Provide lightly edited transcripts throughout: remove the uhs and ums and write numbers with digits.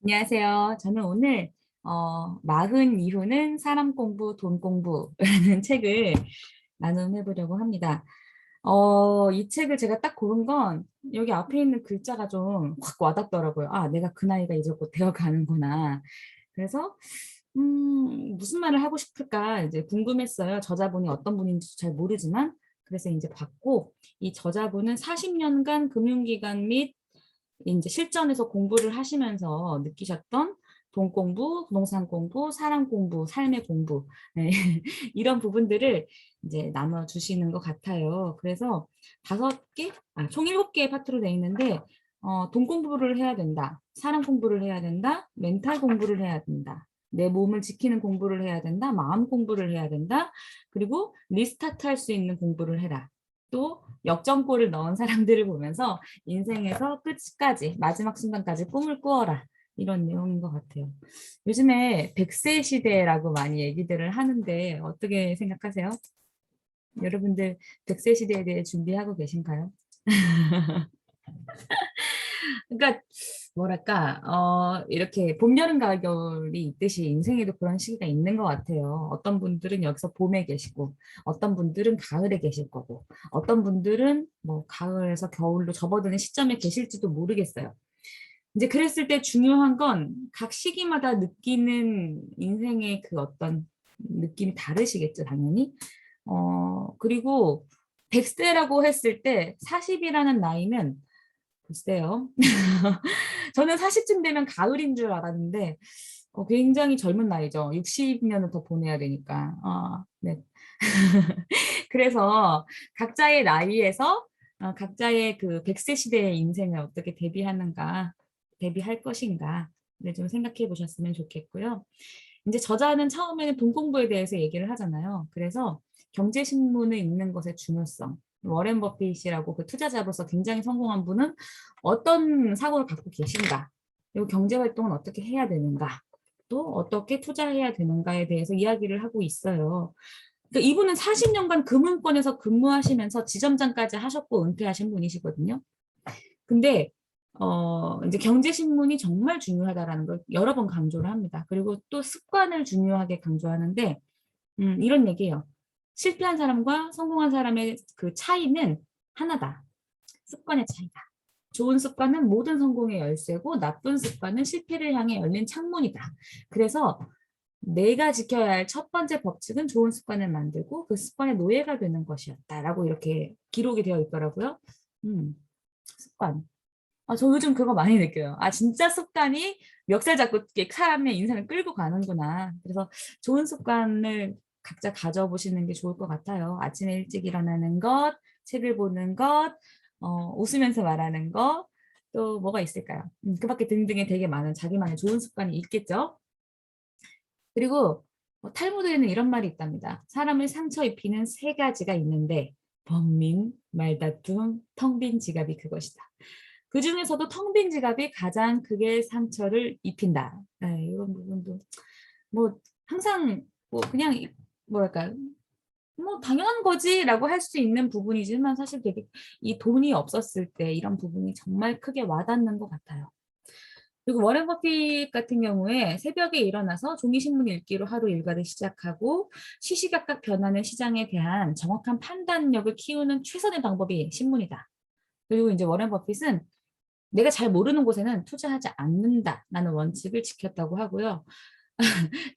안녕하세요. 저는 오늘 마흔 이후는 사람 공부, 돈 공부라는 책을 나눔해 보려고 합니다. 이 책을 제가 딱 고른 건 여기 앞에 있는 글자가 좀 확 와닿더라고요. 아, 내가 그 나이가 이제 곧 되어 가는구나. 그래서 무슨 말을 하고 싶을까 이제 궁금했어요. 저자분이 어떤 분인지 잘 모르지만 그래서 이제 봤고 이 저자분은 40년간 금융기관 및 이제 실전에서 공부를 하시면서 느끼셨던 돈 공부, 부동산 공부, 사람 공부, 삶의 공부 네. 이런 부분들을 이제 나눠주시는 것 같아요. 그래서 총 7개의 파트로 되어 있는데 돈 공부를 해야 된다, 사람 공부를 해야 된다, 멘탈 공부를 해야 된다, 내 몸을 지키는 공부를 해야 된다, 마음 공부를 해야 된다, 그리고 리스타트 할 수 있는 공부를 해라. 또 역전골을 넣은 사람들을 보면서 인생에서 끝까지 마지막 순간까지 꿈을 꾸어라 이런 내용인 것 같아요. 요즘에 100세 시대라고 많이 얘기들을 하는데 어떻게 생각하세요? 여러분들 100세 시대에 대해 준비하고 계신가요? 그러니까 뭐랄까 이렇게 봄, 여름, 가을, 겨울이 있듯이 인생에도 그런 시기가 있는 것 같아요. 어떤 분들은 여기서 봄에 계시고 어떤 분들은 가을에 계실 거고 어떤 분들은 뭐 가을에서 겨울로 접어드는 시점에 계실지도 모르겠어요. 이제 그랬을 때 중요한 건 각 시기마다 느끼는 인생의 그 어떤 느낌이 다르시겠죠, 당연히. 그리고 100세라고 했을 때 40이라는 나이는 글쎄요. 저는 40쯤 되면 가을인 줄 알았는데 굉장히 젊은 나이죠. 60년을 더 보내야 되니까. 네. 그래서 각자의 나이에서 각자의 그 100세 시대의 인생을 어떻게 대비하는가, 대비할 것인가, 네, 좀 생각해 보셨으면 좋겠고요. 이제 저자는 처음에는 돈 공부에 대해서 얘기를 하잖아요. 그래서 경제신문을 읽는 것의 중요성, 워렌 버핏이라고 그 투자자로서 굉장히 성공한 분은 어떤 사고를 갖고 계신가, 그리고 경제 활동은 어떻게 해야 되는가, 또 어떻게 투자해야 되는가에 대해서 이야기를 하고 있어요. 그러니까 이분은 40년간 금융권에서 근무하시면서 지점장까지 하셨고 은퇴하신 분이시거든요. 근데 이제 경제신문이 정말 중요하다라는 걸 여러 번 강조를 합니다. 그리고 또 습관을 중요하게 강조하는데 이런 얘기예요. 실패한 사람과 성공한 사람의 그 차이는 하나다. 습관의 차이다. 좋은 습관은 모든 성공의 열쇠고 나쁜 습관은 실패를 향해 열린 창문이다. 그래서 내가 지켜야 할 첫 번째 법칙은 좋은 습관을 만들고 그 습관의 노예가 되는 것이었다라고 이렇게 기록이 되어 있더라고요. 습관. 저 요즘 그거 많이 느껴요. 진짜 습관이 멱살 잡고 이렇게 사람의 인생을 끌고 가는구나. 그래서 좋은 습관을 각자 가져보시는 게 좋을 것 같아요. 아침에 일찍 일어나는 것, 책을 보는 것, 웃으면서 말하는 것, 또 뭐가 있을까요? 그 밖에 등등의 되게 많은 자기만의 좋은 습관이 있겠죠. 그리고 탈무드에는 이런 말이 있답니다. 사람을 상처 입히는 세 가지가 있는데 번민, 말다툼, 텅 빈 지갑이 그것이다. 그 중에서도 텅 빈 지갑이 가장 크게 상처를 입힌다. 네, 이런 부분도 뭐 항상 뭐 그냥 뭐랄까 뭐 당연한 거지라고 할 수 있는 부분이지만 사실 되게 이 돈이 없었을 때 이런 부분이 정말 크게 와닿는 것 같아요. 그리고 워렌 버핏 같은 경우에 새벽에 일어나서 종이신문 읽기로 하루 일과를 시작하고 시시각각 변하는 시장에 대한 정확한 판단력을 키우는 최선의 방법이 신문이다. 그리고 이제 워렌 버핏은 내가 잘 모르는 곳에는 투자하지 않는다라는 원칙을 지켰다고 하고요.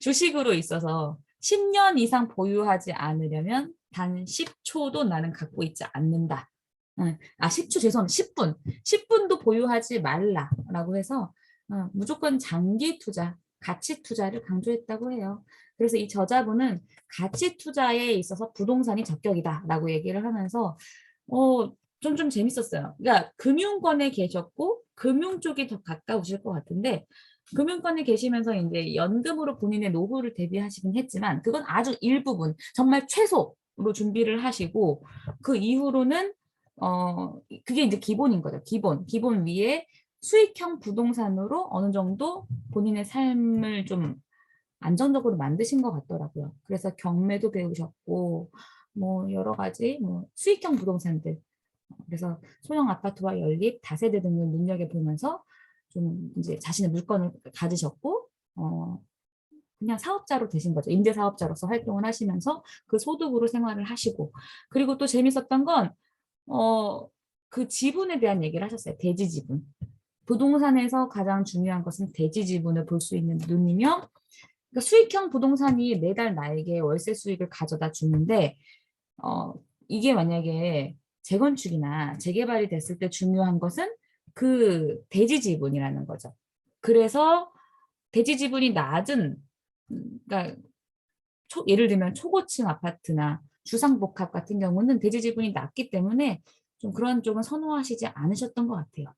주식으로 있어서 10년 이상 보유하지 않으려면 단 10초도 나는 갖고 있지 않는다. 10초 죄송합니다. 10분. 10분도 보유하지 말라라고 해서 무조건 장기 투자, 가치 투자를 강조했다고 해요. 그래서 이 저자분은 가치 투자에 있어서 부동산이 적격이다라고 얘기를 하면서 좀 재밌었어요. 그러니까 금융권에 계셨고 금융 쪽이 더 가까우실 것 같은데 금융권에 계시면서 이제 연금으로 본인의 노후를 대비하시긴 했지만 그건 아주 일부분, 정말 최소로 준비를 하시고 그 이후로는 그게 이제 기본인 거죠. 기본 위에 수익형 부동산으로 어느 정도 본인의 삶을 좀 안정적으로 만드신 것 같더라고요. 그래서 경매도 배우셨고 뭐 여러 가지 뭐 수익형 부동산들, 그래서 소형 아파트와 연립, 다세대 등을 눈여겨보면서 좀 이제 자신의 물건을 가지셨고 그냥 사업자로 되신 거죠. 임대사업자로서 활동을 하시면서 그 소득으로 생활을 하시고 그리고 또 재밌었던 건 그 지분에 대한 얘기를 하셨어요. 대지 지분. 부동산에서 가장 중요한 것은 대지 지분을 볼 수 있는 눈이며 그러니까 수익형 부동산이 매달 나에게 월세 수익을 가져다 주는데 이게 만약에 재건축이나 재개발이 됐을 때 중요한 것은 그 대지 지분이라는 거죠. 그래서 대지 지분이 낮은 그러니까 예를 들면 초고층 아파트나 주상복합 같은 경우는 대지 지분이 낮기 때문에 좀 그런 쪽은 선호하시지 않으셨던 것 같아요.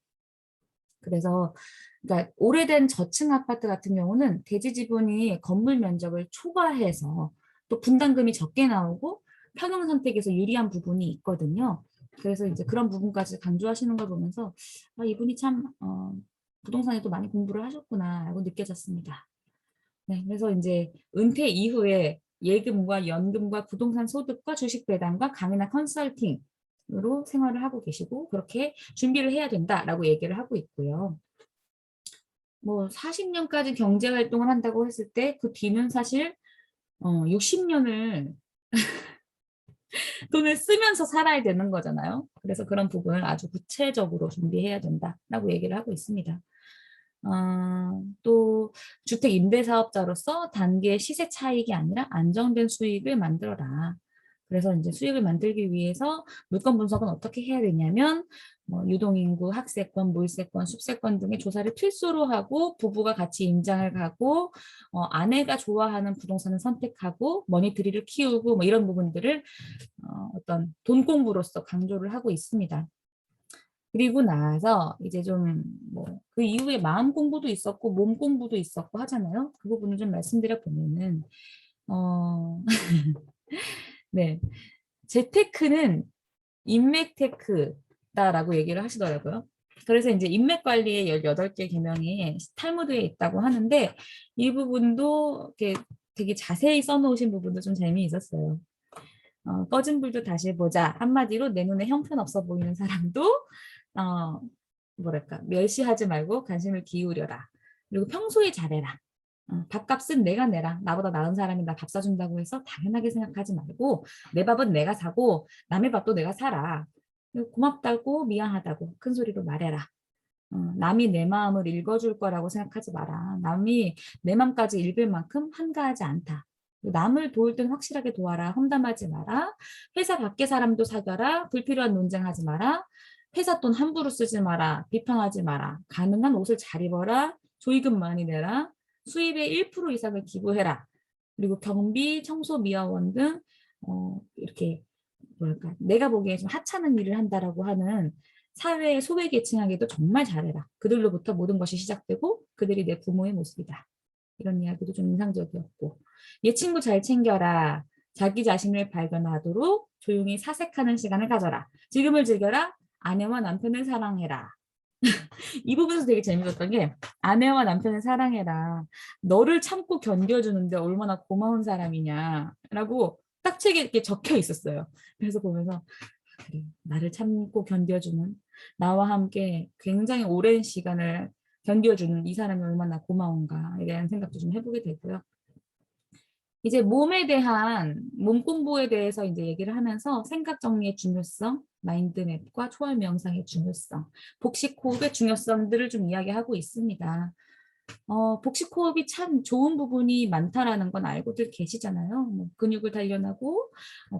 그래서 그러니까 오래된 저층 아파트 같은 경우는 대지 지분이 건물 면적을 초과해서 또 분담금이 적게 나오고 평형 선택에서 유리한 부분이 있거든요. 그래서 이제 그런 부분까지 강조하시는 걸 보면서 이분이 참 부동산에도 많이 공부를 하셨구나라고 느껴졌습니다. 네, 그래서 이제 은퇴 이후에 예금과 연금과 부동산 소득과 주식 배당과 강의나 컨설팅으로 생활을 하고 계시고 그렇게 준비를 해야 된다라고 얘기를 하고 있고요. 뭐 40년까지 경제 활동을 한다고 했을 때 그 뒤는 사실 60년을 돈을 쓰면서 살아야 되는 거잖아요. 그래서 그런 부분을 아주 구체적으로 준비해야 된다라고 얘기를 하고 있습니다. 또 주택 임대 사업자로서 단기의 시세 차익이 아니라 안정된 수익을 만들어라. 그래서 이제 수익을 만들기 위해서 물건 분석은 어떻게 해야 되냐면 유동인구, 학세권, 물세권, 숲세권 등의 조사를 필수로 하고 부부가 같이 임장을 가고 아내가 좋아하는 부동산을 선택하고 머니트리를 키우고 뭐 이런 부분들을 어떤 돈 공부로서 강조를 하고 있습니다. 그리고 나서 이제 좀 뭐 그 이후에 마음 공부도 있었고 몸 공부도 있었고 하잖아요. 그 부분을 좀 말씀드려 보면은 네. 재테크는 인맥 테크다라고 얘기를 하시더라고요. 그래서 이제 인맥 관리의 18개 계명이 탈무드에 있다고 하는데 이 부분도 이렇게 되게 자세히 써놓으신 부분도 좀 재미있었어요. 꺼진 불도 다시 보자. 한마디로 내 눈에 형편없어 보이는 사람도 뭐랄까 멸시하지 말고 관심을 기울여라. 그리고 평소에 잘해라. 밥값은 내가 내라. 나보다 나은 사람이 나 밥 사준다고 해서 당연하게 생각하지 말고 내 밥은 내가 사고 남의 밥도 내가 사라. 고맙다고 미안하다고 큰 소리로 말해라. 남이 내 마음을 읽어줄 거라고 생각하지 마라. 남이 내 마음까지 읽을 만큼 한가하지 않다. 남을 도울 땐 확실하게 도와라. 험담하지 마라. 회사 밖에 사람도 사겨라. 불필요한 논쟁하지 마라. 회사 돈 함부로 쓰지 마라. 비판하지 마라. 가능한 옷을 잘 입어라. 조의금 많이 내라. 수입의 1% 이상을 기부해라. 그리고 경비, 청소, 미화원 등 이렇게 뭐랄까 내가 보기에 좀 하찮은 일을 한다라고 하는 사회의 소외계층에게도 정말 잘해라. 그들로부터 모든 것이 시작되고 그들이 내 부모의 모습이다. 이런 이야기도 좀 인상적이었고 얘 친구 잘 챙겨라. 자기 자신을 발견하도록 조용히 사색하는 시간을 가져라. 지금을 즐겨라. 아내와 남편을 사랑해라. 이 부분에서 되게 재밌었던 게 아내와 남편을 사랑해라. 너를 참고 견뎌주는데 얼마나 고마운 사람이냐라고 딱 책에 이렇게 적혀 있었어요. 그래서 보면서 그래, 나를 참고 견뎌주는 나와 함께 굉장히 오랜 시간을 견뎌주는 이 사람이 얼마나 고마운가에 대한 생각도 좀 해보게 되고요. 이제 몸에 대한 몸 공부에 대해서 이제 얘기를 하면서 생각 정리의 중요성, 마인드맵과 초월 명상의 중요성, 복식 호흡의 중요성들을 좀 이야기하고 있습니다. 복식 호흡이 참 좋은 부분이 많다라는 건 알고들 계시잖아요. 뭐 근육을 단련하고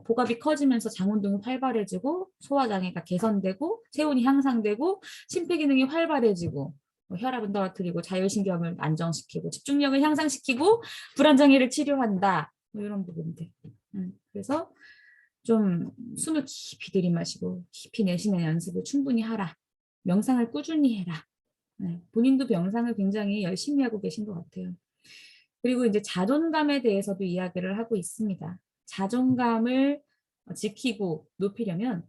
복압이 커지면서 장운동이 활발해지고 소화장애가 개선되고 체온이 향상되고 심폐기능이 활발해지고 혈압은 떨어뜨리고 자율신경을 안정시키고 집중력을 향상시키고 불안장애를 치료한다. 뭐 이런 부분들. 그래서 좀 숨을 깊이 들이마시고 깊이 내쉬는 연습을 충분히 하라. 명상을 꾸준히 해라. 네, 본인도 명상을 굉장히 열심히 하고 계신 것 같아요. 그리고 이제 자존감에 대해서도 이야기를 하고 있습니다. 자존감을 지키고 높이려면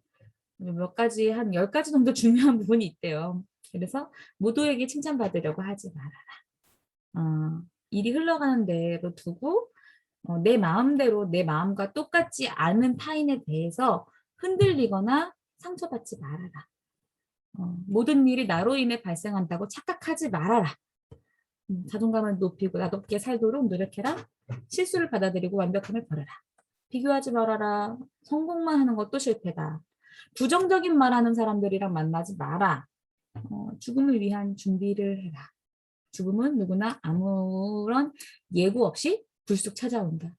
몇 가지, 한 10가지 정도 중요한 부분이 있대요. 그래서 모두에게 칭찬받으려고 하지 말아라. 일이 흘러가는 대로 두고 내 마음대로 내 마음과 똑같지 않은 타인에 대해서 흔들리거나 상처받지 말아라. 모든 일이 나로 인해 발생한다고 착각하지 말아라. 자존감을 높이고 나답게 살도록 노력해라. 실수를 받아들이고 완벽함을 버려라. 비교하지 말아라. 성공만 하는 것도 실패다. 부정적인 말하는 사람들이랑 만나지 마라. 죽음을 위한 준비를 해라. 죽음은 누구나 아무런 예고 없이 불쑥 찾아온다.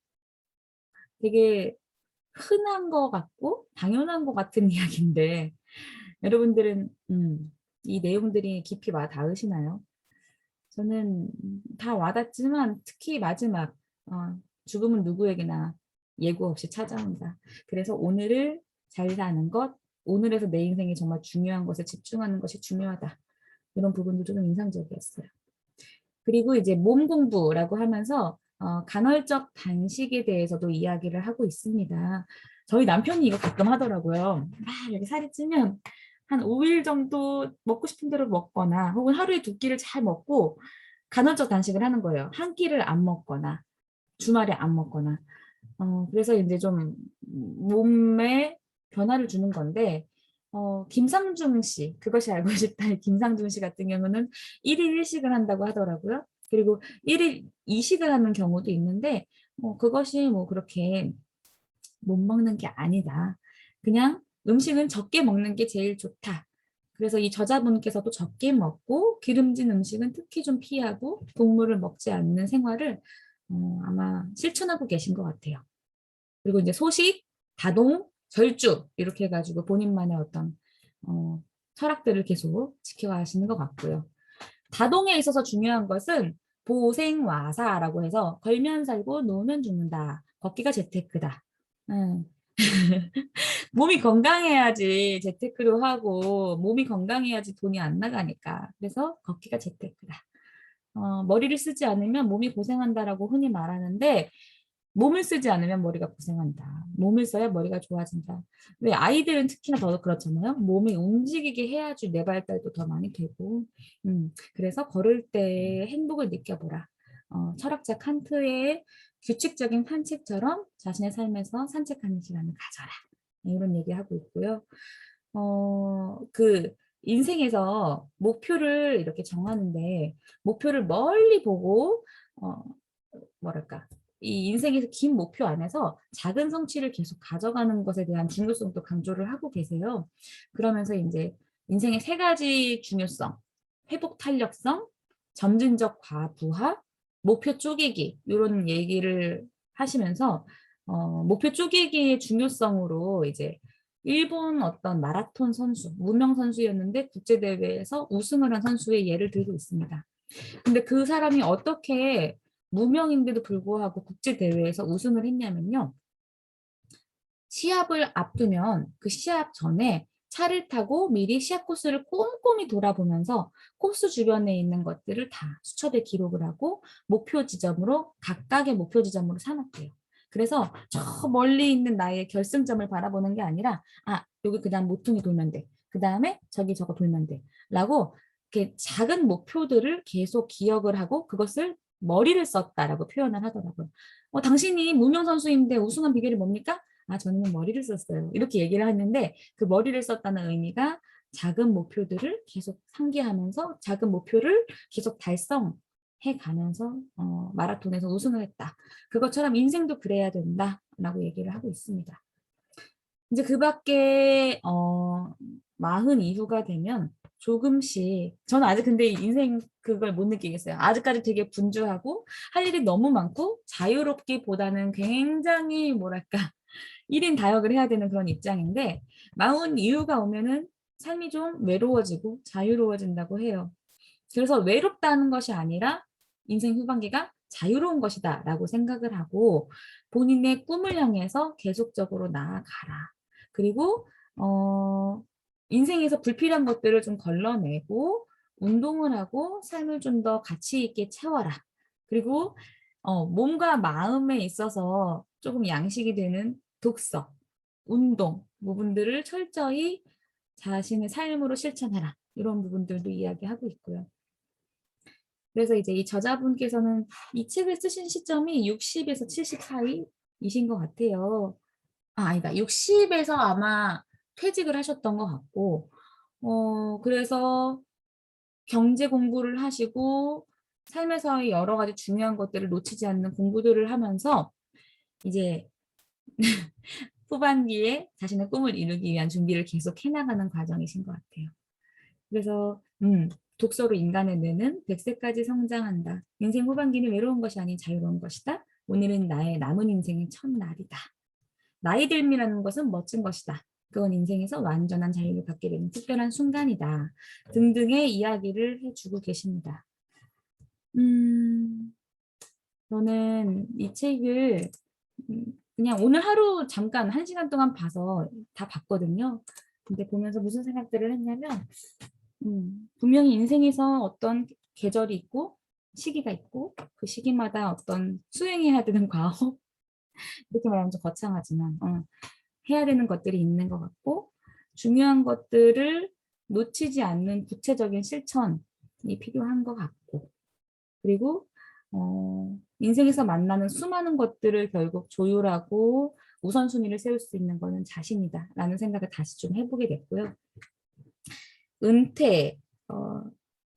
되게 흔한 것 같고 당연한 것 같은 이야기인데 여러분들은 이 내용들이 깊이 와 닿으시나요? 저는 다 와닿지만 특히 마지막 죽음은 누구에게나 예고 없이 찾아온다. 그래서 오늘을 잘 사는 것, 오늘에서 내 인생이 정말 중요한 것에 집중하는 것이 중요하다. 이런 부분도 좀 인상적이었어요. 그리고 이제 몸 공부라고 하면서 간헐적 단식에 대해서도 이야기를 하고 있습니다. 저희 남편이 이거 가끔 하더라고요. 이렇게 살이 찌면 한 5일 정도 먹고 싶은 대로 먹거나 혹은 하루에 2끼를 잘 먹고 간헐적 단식을 하는 거예요. 한 끼를 안 먹거나 주말에 안 먹거나. 그래서 이제 좀 몸에 변화를 주는 건데 김상중 씨, 그것이 알고 싶다의 김상중 씨 같은 경우는 1일 1식을 한다고 하더라고요. 그리고 1일 2식을 하는 경우도 있는데 그것이 뭐 그렇게 못 먹는 게 아니다. 그냥 음식은 적게 먹는 게 제일 좋다. 그래서 이 저자분께서도 적게 먹고 기름진 음식은 특히 좀 피하고 동물을 먹지 않는 생활을 아마 실천하고 계신 것 같아요. 그리고 이제 소식, 다동, 절주 이렇게 해가지고 본인만의 어떤 철학들을 계속 지켜가시는 것 같고요. 다동에 있어서 중요한 것은 보생와사라고 해서 걸면 살고 놓으면 죽는다. 걷기가 재테크다. 음. 몸이 건강해야지 재테크도 하고 몸이 건강해야지 돈이 안 나가니까. 그래서 걷기가 재테크다. 머리를 쓰지 않으면 몸이 고생한다라고 흔히 말하는데 몸을 쓰지 않으면 머리가 고생한다. 몸을 써야 머리가 좋아진다. 왜 아이들은 특히나 더 그렇잖아요. 몸이 움직이게 해야지 뇌 발달도 더 많이 되고. 그래서 걸을 때 행복을 느껴보라. 철학자 칸트의 규칙적인 산책처럼 자신의 삶에서 산책하는 시간을 가져라. 이런 얘기하고 있고요. 그 인생에서 목표를 이렇게 정하는데 목표를 멀리 보고 뭐랄까 이 인생에서 긴 목표 안에서 작은 성취를 계속 가져가는 것에 대한 중요성도 강조를 하고 계세요. 그러면서 이제 인생의 3가지 중요성, 회복 탄력성, 점진적 과부하, 목표 쪼개기 이런 얘기를 하시면서 목표 쪼개기의 중요성으로 이제 일본 어떤 마라톤 선수, 무명 선수였는데 국제대회에서 우승을 한 선수의 예를 들고 있습니다. 근데 그 사람이 어떻게 무명인데도 불구하고 국제대회에서 우승을 했냐면요. 시합을 앞두면 그 시합 전에 차를 타고 미리 시합 코스를 꼼꼼히 돌아보면서 코스 주변에 있는 것들을 다 수첩에 기록을 하고 각각의 목표 지점으로 삼았대요. 그래서 저 멀리 있는 나의 결승점을 바라보는 게 아니라 여기 그다음 모퉁이 돌면 돼. 그 다음에 저기 저거 돌면 돼. 라고 이렇게 작은 목표들을 계속 기억을 하고 그것을 머리를 썼다라고 표현을 하더라고요. 당신이 무명 선수인데 우승한 비결이 뭡니까? 저는 머리를 썼어요. 이렇게 얘기를 했는데 그 머리를 썼다는 의미가 작은 목표들을 계속 상기하면서 작은 목표를 계속 달성해 가면서 마라톤에서 우승을 했다. 그것처럼 인생도 그래야 된다라고 얘기를 하고 있습니다. 이제 그 밖에 40 이후가 되면 조금씩 저는 아직 근데 인생 그걸 못 느끼겠어요. 아직까지 되게 분주하고 할 일이 너무 많고 자유롭기보다는 굉장히 뭐랄까 1인 다역을 해야 되는 그런 입장인데 40 이후가 오면은 삶이 좀 외로워지고 자유로워진다고 해요. 그래서 외롭다는 것이 아니라 인생 후반기가 자유로운 것이다 라고 생각을 하고 본인의 꿈을 향해서 계속적으로 나아가라. 그리고 인생에서 불필요한 것들을 좀 걸러내고 운동을 하고 삶을 좀 더 가치 있게 채워라. 그리고 몸과 마음에 있어서 조금 양식이 되는 독서, 운동 부분들을 철저히 자신의 삶으로 실천해라. 이런 부분들도 이야기하고 있고요. 그래서 이제 이 저자분께서는 이 책을 쓰신 시점이 60에서 70 사이이신 것 같아요. 아니다. 60에서 아마 퇴직을 하셨던 것 같고 그래서 경제 공부를 하시고 삶에서의 여러 가지 중요한 것들을 놓치지 않는 공부들을 하면서 이제 후반기에 자신의 꿈을 이루기 위한 준비를 계속 해나가는 과정이신 것 같아요. 그래서 독서로 인간의 뇌는 100세까지 성장한다. 인생 후반기는 외로운 것이 아닌 자유로운 것이다. 오늘은 나의 남은 인생의 첫날이다. 나이 들미라는 것은 멋진 것이다. 그건 인생에서 완전한 자유를 갖게 되는 특별한 순간이다. 등등의 이야기를 해주고 계십니다. 저는 이 책을 그냥 오늘 하루 잠깐 1시간 동안 봐서 다 봤거든요. 근데 보면서 무슨 생각들을 했냐면 분명히 인생에서 어떤 계절이 있고 시기가 있고 그 시기마다 어떤 수행해야 되는 과업 이렇게 말하면 좀 거창하지만 해야 되는 것들이 있는 것 같고 중요한 것들을 놓치지 않는 구체적인 실천이 필요한 것 같고 그리고 인생에서 만나는 수많은 것들을 결국 조율하고 우선순위를 세울 수 있는 것은 자신이다 라는 생각을 다시 좀 해보게 됐고요. 은퇴,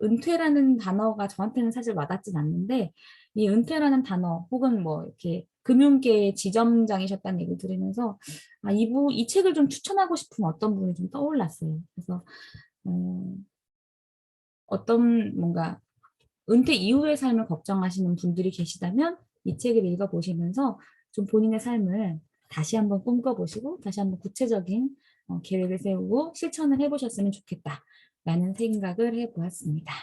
은퇴라는 단어가 저한테는 사실 와닿진 않는데 이 은퇴라는 단어 혹은 뭐 이렇게 금융계의 지점장이셨다는 얘기를 들으면서 이 책을 좀 추천하고 싶은 어떤 분이 좀 떠올랐어요. 그래서 어떤 뭔가 은퇴 이후의 삶을 걱정하시는 분들이 계시다면 이 책을 읽어보시면서 좀 본인의 삶을 다시 한번 꿈꿔보시고 다시 한번 구체적인 계획을 세우고 실천을 해보셨으면 좋겠다라는 생각을 해보았습니다.